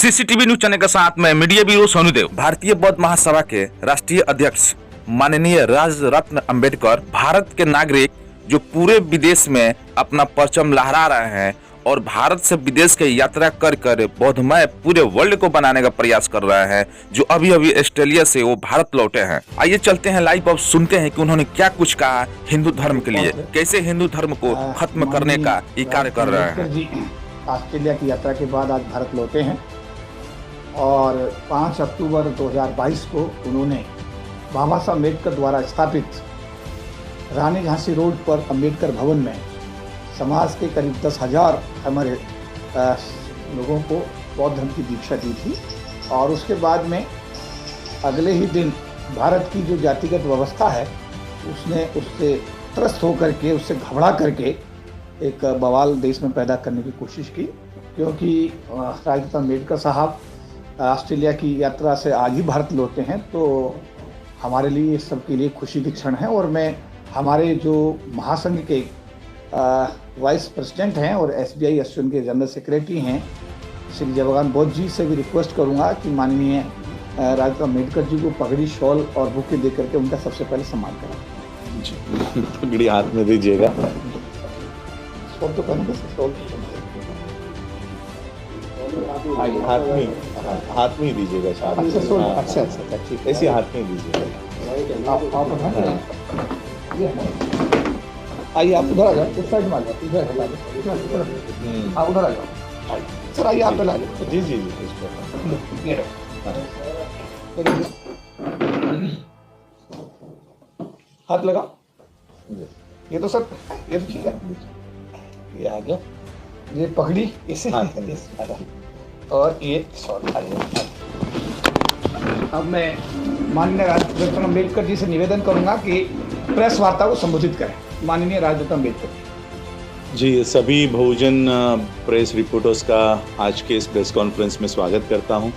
CCTV news channel के साथ में मीडिया ब्यूरो सोनूदेव। भारतीय बौद्ध महासभा के राष्ट्रीय अध्यक्ष माननीय राजरत्न अंबेडकर भारत के नागरिक जो पूरे विदेश में अपना परचम लहरा रहे हैं और भारत से विदेश की यात्रा कर कर बौद्धमय पूरे वर्ल्ड को बनाने का प्रयास कर रहे हैं, जो अभी अभी ऑस्ट्रेलिया से वो भारत लौटे हैं। आइए चलते हैं लाइव, अब सुनते हैं कि उन्होंने क्या कुछ कहा हिंदू धर्म के लिए, कैसे हिंदू धर्म को खत्म करने का ये कार्य कर रहे हैं। ऑस्ट्रेलिया की यात्रा के बाद आज भारत लौटे हैं और 5 अक्टूबर 2022 को उन्होंने बाबा साहब अम्बेडकर द्वारा स्थापित रानी झांसी रोड पर अम्बेडकर भवन में समाज के करीब 10,000 हमारे लोगों को बौद्ध धर्म की दीक्षा दी थी। और उसके बाद में अगले ही दिन भारत की जो जातिगत व्यवस्था है उसने उससे त्रस्त होकर के, उससे घबरा करके एक बवाल देश में पैदा करने की कोशिश की, क्योंकि राजरत्न अम्बेडकर साहब ऑस्ट्रेलिया की यात्रा से आज ही भारत लौटे हैं। तो हमारे लिए सबके लिए खुशी की क्षण है और मैं हमारे जो महासंघ के वाइस प्रेसिडेंट हैं और SBI एसोसिएशन के जनरल सेक्रेटरी हैं श्री जयभगवान बौद्ध जी से भी रिक्वेस्ट करूंगा कि माननीय राजरत्न अम्बेडकर जी को पगड़ी, शॉल और बुके दे करके उनका सबसे पहले सम्मान करें। पगड़ी हाथ में दीजिएगा। शॉल तो करूँगा, शॉल हाथ में ही दीजिएगा। अच्छा ठीक, ऐसे हाथ में दीजिएगा। आइए आप उधर आ जाओ, उस साइड में आ जाओ, इधर हटा दो, आप उधर आ जाओ सर, आइए आप ला जाओ। जी हाथ लगा। ये तो सर, ये तो ठीक है, ये आ गया, ये पगड़ी इसे और ये शॉल। अब मैं माननीय राजरत्न अम्बेडकर जी से निवेदन करूंगा कि प्रेस वार्ता को संबोधित करें। माननीय राजरत्न अम्बेडकर जी, सभी बहुजन प्रेस रिपोर्टर्स का आज के इस प्रेस कॉन्फ्रेंस में स्वागत करता हूं।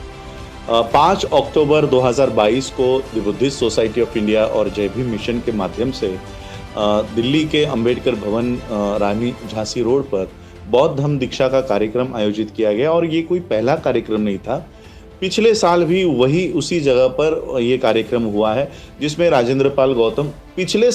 5 अक्टूबर 2022 को the Buddhist society of India और जय भीम मिशन के माध्यम से दिल्ली के अंबेडकर भवन रानी झांसी रोड पर बौद्ध धम्म दीक्षा का कार्यक्रम आयोजित किया गया। और ये कोई पहला कार्यक्रम नहीं था, पिछले साल भी वही उसी जगह पर ये कार्यक्रम हुआ है जिसमें राजेंद्र पाल गौतम पिछले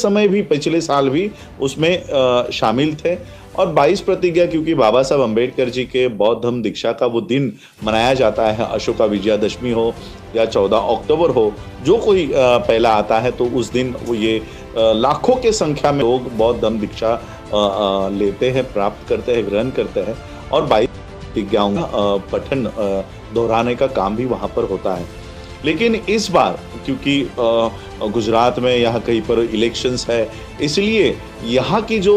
साल भी उसमें शामिल थे। और 22 प्रतिज्ञा, क्योंकि बाबा साहब अम्बेडकर जी के बौद्ध धम्म दीक्षा का वो दिन मनाया जाता है, अशोका विजयादशमी हो या 14 अक्टूबर हो, जो कोई पहला आता है तो उस दिन वो ये लाखों के संख्या में लोग बौद्ध धम्म दीक्षा लेते हैं, प्राप्त करते हैं, ग्रहण करते हैं। और 22 प्रतिज्ञाओं का पठन दोहराने का काम भी वहाँ पर होता है। लेकिन इस बार क्योंकि गुजरात में यहाँ कहीं पर इलेक्शंस है, इसलिए यहाँ की जो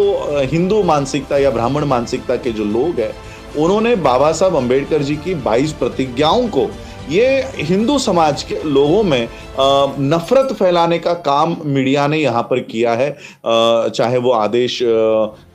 हिंदू मानसिकता या ब्राह्मण मानसिकता के जो लोग हैं, उन्होंने बाबा साहब अम्बेडकर जी की 22 प्रतिज्ञाओं को ये हिंदू समाज के लोगों में नफरत फैलाने का काम मीडिया ने यहाँ पर किया है। चाहे वो आदेश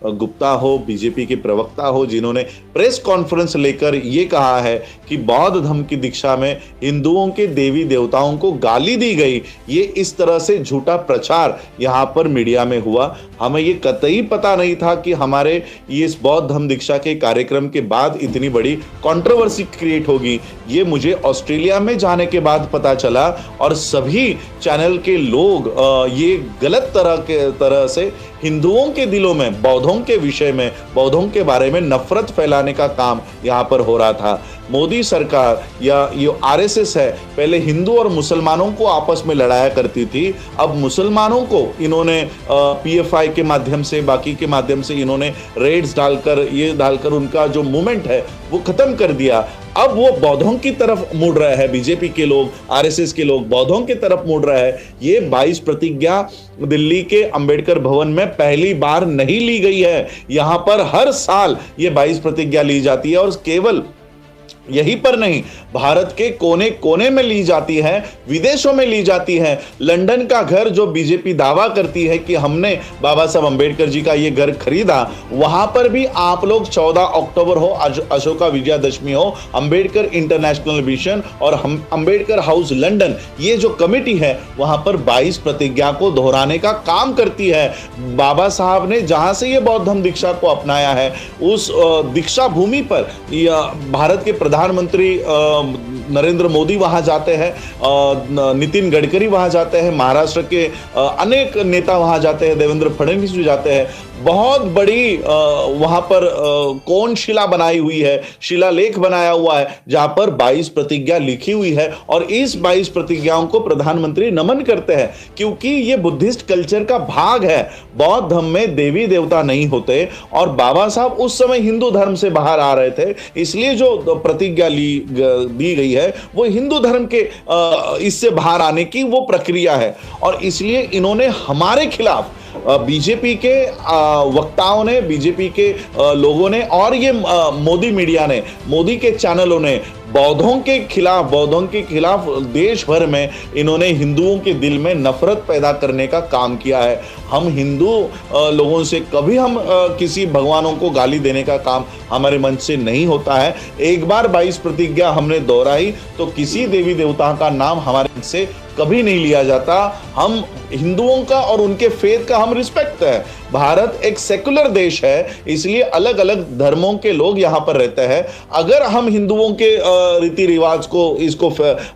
गुप्ता हो, बीजेपी के प्रवक्ता हो, जिन्होंने प्रेस कॉन्फ्रेंस लेकर ये कहा है कि बौद्ध धर्म की दीक्षा में हिंदुओं के देवी देवताओं को गाली दी गई, ये इस तरह से झूठा प्रचार यहाँ पर मीडिया में हुआ। हमें ये कतई पता नहीं था कि हमारे ये इस बौद्ध धर्म दीक्षा के कार्यक्रम के बाद इतनी बड़ी कंट्रोवर्सी क्रिएट होगी। ये मुझे ऑस्ट्रेलिया में जाने के बाद पता चला और सभी चैनल के लोग ये गलत तरह से हिंदुओं के दिलों में बौद्धों के विषय में, बौद्धों के बारे में नफरत फैलाने का काम यहाँ पर हो रहा था। मोदी सरकार या ये RSS है, पहले हिंदू और मुसलमानों को आपस में लड़ाया करती थी, अब मुसलमानों को इन्होंने PFI के माध्यम से, बाकी के माध्यम से इन्होंने रेड्स डालकर उनका जो मूवमेंट है वो खत्म कर दिया। अब वो बौद्धों की तरफ मुड़ रहा है, बीजेपी के लोग, RSS के लोग बौद्धों की तरफ मुड़ रहा है। ये 22 प्रतिज्ञा दिल्ली के अंबेडकर भवन में पहली बार नहीं ली गई है, यहाँ पर हर साल ये 22 प्रतिज्ञा ली जाती है। और केवल यहीं पर नहीं, भारत के कोने कोने में ली जाती है, विदेशों में ली जाती है। लंदन का घर जो बीजेपी दावा करती है कि हमने बाबा साहब अम्बेडकर जी का ये घर खरीदा, वहां पर भी आप लोग 14 अक्टूबर हो, अशोका विजयादशमी हो, अंबेडकर इंटरनेशनल मिशन और हम अंबेडकर हाउस लंदन, ये जो कमेटी है वहां पर 22 प्रतिज्ञा को दोहराने का काम करती है। बाबा साहब ने जहां से ये बौद्ध धर्म दीक्षा को अपनाया है, उस दीक्षा भूमि पर भारत के प्रधानमंत्री नरेंद्र मोदी वहां जाते हैं, नितिन गडकरी वहां जाते हैं, महाराष्ट्र के अनेक नेता वहां जाते हैं, देवेंद्र फडणवीस भी जाते हैं। बहुत बड़ी वहां पर कोनशिला बनाई हुई है, शिलालेख बनाया हुआ है जहां पर 22 प्रतिज्ञा लिखी हुई है और इस 22 प्रतिज्ञाओं को प्रधानमंत्री नमन करते हैं क्योंकि ये बुद्धिस्ट कल्चर का भाग है। बौद्ध धर्म में देवी देवता नहीं होते और बाबा साहब उस समय हिंदू धर्म से बाहर आ रहे थे, इसलिए जो प्रतिज्ञा दी गई है वो हिंदू धर्म के इससे बाहर आने की वो प्रक्रिया है। और इसलिए इन्होंने हमारे खिलाफ बीजेपी के वक्ताओं ने, बीजेपी के लोगों ने और ये मोदी मीडिया ने, मोदी के चैनलों ने बौद्धों के खिलाफ देश भर में इन्होंने हिंदुओं के दिल में नफरत पैदा करने का काम किया है। हम हिंदू लोगों से कभी हम किसी भगवानों को गाली देने का काम हमारे मन से नहीं होता है। एक बार 22 प्रतिज्ञा हमने दोहराई तो किसी देवी देवता का नाम हमारे मन से कभी नहीं लिया जाता। हम हिंदुओं का और उनके फेथ का हम रिस्पेक्ट है। भारत एक सेकुलर देश है, इसलिए अलग अलग धर्मों के लोग यहाँ पर रहते हैं। अगर हम हिंदुओं के रीति रिवाज को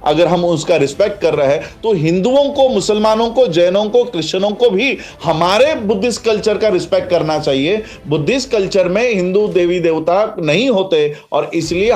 अगर हम उसका रिस्पेक्ट कर रहे हैं तो हिंदुओं को, मुसलमानों को, जैनों को, क्रिश्चियनों को भी हमारे बुद्धिस्ट कल्चर का रिस्पेक्ट करना चाहिए। बुद्धिस्ट कल्चर में हिंदू देवी देवता नहीं होते और इसलिए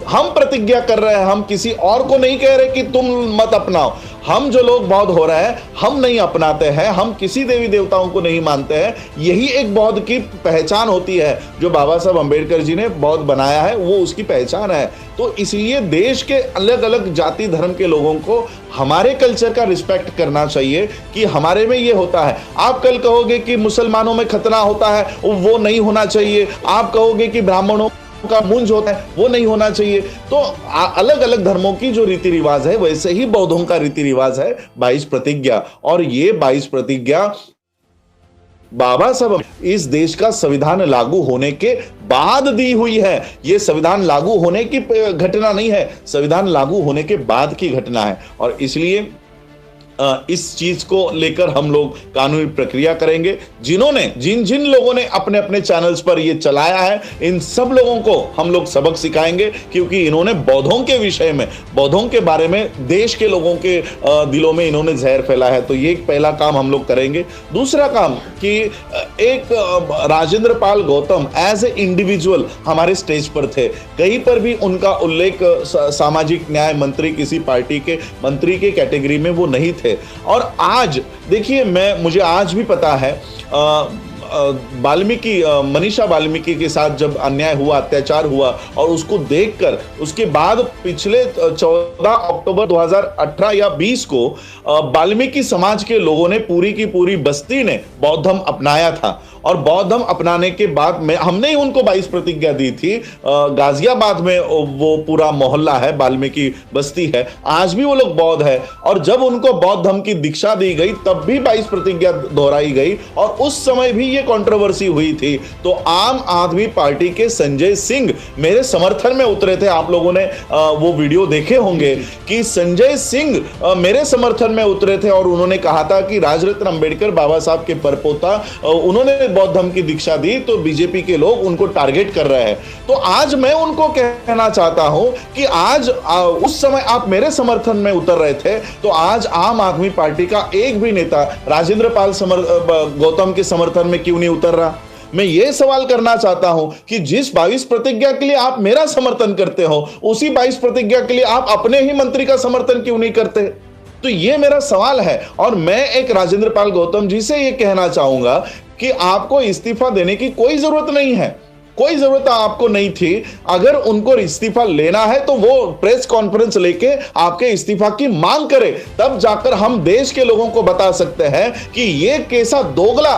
हम प्रतिज्ञा कर रहे हैं। हम किसी और को नहीं कह रहे कि तुम मत अपनाओ। हम जो लोग बौद्ध हो रहे हैं हम नहीं अपनाते हैं, हम किसी देवी देवताओं को नहीं मानते हैं। यही एक बौद्ध की पहचान होती है। जो बाबा साहब अंबेडकर जी ने बौद्ध बनाया है वो उसकी पहचान है। तो इसलिए देश के अलग अलग जाति धर्म के लोगों को हमारे कल्चर का रिस्पेक्ट करना चाहिए कि हमारे में ये होता है। आप कल कहोगे कि मुसलमानों में खतना होता है, वो नहीं होना चाहिए। आप कहोगे कि ब्राह्मणों का मुंज होता है, वो नहीं होना चाहिए। तो अलग अलग धर्मों की जो रीति रिवाज है वैसे ही बौद्धों का रीति रिवाज है 22 प्रतिज्ञा। और ये 22 प्रतिज्ञा बाबा साहब इस देश का संविधान लागू होने के बाद दी हुई है। ये संविधान लागू होने की घटना नहीं है, संविधान लागू होने के बाद की घटना है। और इसलिए इस चीज को लेकर हम लोग कानूनी प्रक्रिया करेंगे। जिन लोगों ने अपने अपने चैनल्स पर ये चलाया है, इन सब लोगों को हम लोग सबक सिखाएंगे क्योंकि इन्होंने बौद्धों के विषय में, बौद्धों के बारे में देश के लोगों के दिलों में इन्होंने जहर फैलाया है। तो ये एक पहला काम हम लोग करेंगे। दूसरा काम कि एक Rajendra Pal Gautam as a individual हमारे स्टेज पर थे, कहीं पर भी उनका उल्लेख सामाजिक न्याय मंत्री, किसी पार्टी के मंत्री के कैटेगरी में वो नहीं थे। और आज देखिए, मुझे आज भी पता है मनीषा वाल्मीकि के साथ जब अन्याय हुआ, अत्याचार हुआ और उसको देखकर उसके बाद पिछले 14 अक्टूबर 2018 या 20 को वाल्मीकि समाज के लोगों ने पूरी की पूरी बस्ती ने बौद्ध धर्म अपनाया था। और बौद्ध धर्म अपनाने के बाद में हमने ही उनको 22 प्रतिज्ञा दी थी। गाजियाबाद में वो पूरा मोहल्ला है, वाल्मीकि बस्ती है, आज भी वो लोग बौद्ध है। और जब उनको बौद्ध धर्म की दीक्षा दी गई तब भी 22 प्रतिज्ञा दोहराई गई और उस समय भी ये कंट्रोवर्सी हुई थी। तो आम आदमी पार्टी के संजय सिंह मेरे समर्थन में उतरे थे। आप लोगों ने वो वीडियो देखे होंगे कि संजय सिंह मेरे समर्थन में उतरे थे और उन्होंने कहा था कि राजरत्न अंबेडकर बाबा साहब के परपोता, उन्होंने बौद्ध धर्म की दीक्षा दी तो बीजेपी के लोग उनको टारगेट कर रहे हैं। तो आज मैं उनको कहना चाहता हूं कि आज उस समय आप मेरे समर्थन में उतर रहे थे, तो आज आम आदमी पार्टी का एक भी नेता राजेंद्र पाल गौतम के समर्थन में क्यों नहीं उतर रहा? मैं ये सवाल करना चाहता हूं कि जिस 22 प्रतिज्ञा के लिए आप मेरा समर्थन करते हो, उसी 22 प्रतिज्ञा के लिए आप अपने ही मंत्री का समर्थन क्यों नहीं करते? तो ये मेरा सवाल है। और मैं एक राजेंद्र पाल गौतम जी से ये कहना चाहूंगा कि आपको इस्तीफा देने की कोई जरूरत नहीं है, कोई जरूरत आपको नहीं थी। अगर उनको इस्तीफा लेना है तो वो प्रेस कॉन्फ्रेंस लेके आपके इस्तीफा की मांग करे, तब जाकर हम देश के लोगों को बता सकते हैं कि ये कैसा दोगला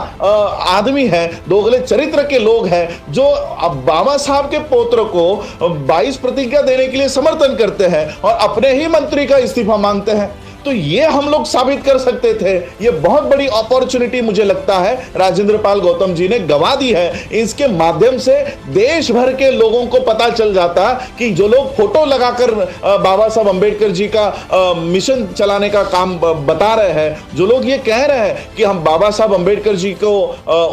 आदमी है, दोगले चरित्र के लोग हैं जो अब बाबा साहब के पौत्र को 22 प्रतिज्ञा देने के लिए समर्थन करते हैं और अपने ही मंत्री का इस्तीफा मांगते हैं। तो ये हम लोग साबित कर सकते थे। ये बहुत बड़ी अपॉर्चुनिटी मुझे लगता है राजेंद्र पाल गौतम जी ने गंवा दी है। इसके माध्यम से देश भर के लोगों को पता चल जाता कि जो लोग फोटो लगाकर बाबा साहब अंबेडकर जी का मिशन चलाने का काम बता रहे हैं, जो लोग ये कह रहे हैं कि हम बाबा साहब अंबेडकर जी को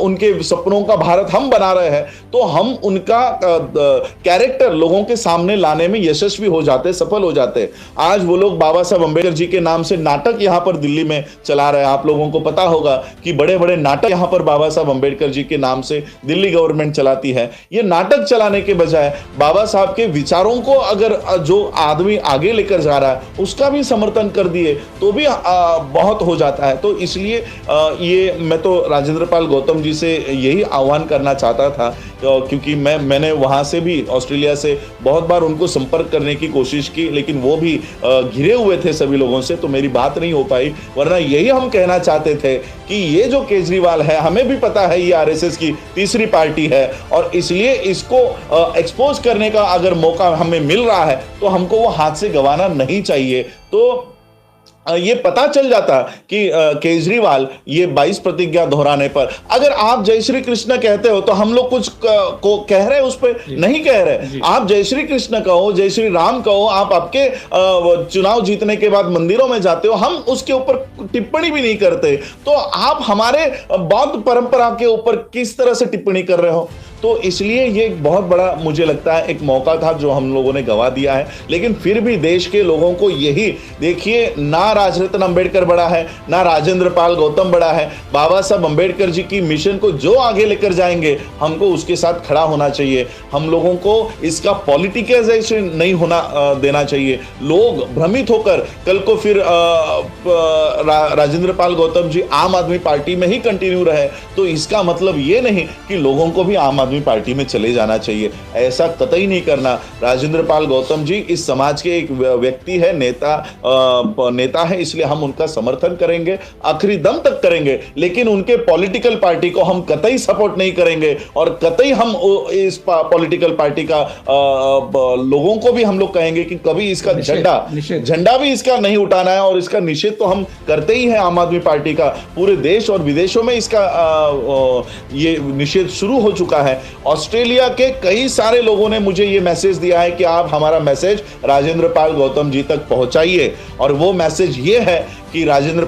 उनके सपनों का भारत हम बना रहे हैं, तो हम उनका कैरेक्टर लोगों के सामने लाने में यशस्वी हो जाते, सफल हो जाते। आज वो लोग बाबा साहब अंबेडकर जी के नाम से नाटक यहां पर दिल्ली में चला रहे हैं। आप लोगों को पता होगा कि बड़े बड़े नाटक यहां पर बाबा साहब अंबेडकर जी के नाम से दिल्ली गवर्नमेंट चलाती है। ये नाटक चलाने के बजाय बाबा साहब के विचारों को अगर जो आदमी आगे लेकर जा रहा है उसका भी समर्थन कर दिए तो भी बहुत हो जाता है। तो इसलिए ये मैं तो राजेंद्र पाल गौतम जी से यही आह्वान करना चाहता था, क्योंकि मैंने वहां से भी ऑस्ट्रेलिया से बहुत बार उनको संपर्क करने की कोशिश की, लेकिन वो भी घिरे हुए थे सभी लोगों से, तो मेरी बात नहीं हो पाई। वरना यही हम कहना चाहते थे कि ये जो केजरीवाल है, हमें भी पता है ये आरएसएस की तीसरी पार्टी है, और इसलिए इसको एक्सपोज करने का अगर मौका हमें मिल रहा है तो हमको वो हाथ से गंवाना नहीं चाहिए। तो ये पता चल जाता कि केजरीवाल ये 22 प्रतिज्ञा दोहराने पर, अगर आप जय श्री कृष्ण कहते हो तो हम लोग कुछ को कह रहे हैं, उस पर नहीं कह रहे। आप जय श्री कृष्ण कहो, जय श्री राम कहो, आप आपके चुनाव जीतने के बाद मंदिरों में जाते हो, हम उसके ऊपर टिप्पणी भी नहीं करते, तो आप हमारे बौद्ध परंपरा के ऊपर किस तरह से टिप्पणी कर रहे हो? तो इसलिए ये एक बहुत बड़ा मुझे लगता है एक मौका था जो हम लोगों ने गंवा दिया है। लेकिन फिर भी देश के लोगों को यही देखिए, ना राजरत्न अंबेडकर बड़ा है, ना राजेंद्र पाल गौतम बड़ा है। बाबा साहब अंबेडकर जी की मिशन को जो आगे लेकर जाएंगे हमको उसके साथ खड़ा होना चाहिए। हम लोगों को इसका पॉलिटिकाइजेशन नहीं होना देना चाहिए। लोग भ्रमित होकर कल को फिर राजेंद्र पाल गौतम जी आम आदमी पार्टी में ही कंटिन्यू रहे, तो इसका मतलब ये नहीं कि लोगों को भी आम आदमी पार्टी में चले जाना चाहिए। ऐसा कतई नहीं करना। राजेंद्र पाल गौतम जी इस समाज के एक व्यक्ति है, नेता है, इसलिए हम उनका समर्थन करेंगे, आखिरी दम तक करेंगे। लेकिन उनके पॉलिटिकल पार्टी को हम कतई सपोर्ट नहीं करेंगे, और कतई हम इस पॉलिटिकल पार्टी का लोगों को भी हम लोग कहेंगे कि कभी इसका झंडा भी इसका नहीं उठाना है। और इसका निषेध तो हम करते ही हैं। आम आदमी पार्टी का पूरे देश और विदेशों में इसका ये निषेध शुरू हो चुका है। ऑस्ट्रेलिया के कई सारे लोगों ने मुझे ये मैसेज दिया है कि आप हमारा मैसेज राजेंद्र पाल गौतम जी तक पहुंचाइए, और वो मैसेज ये है कि राजेंद्र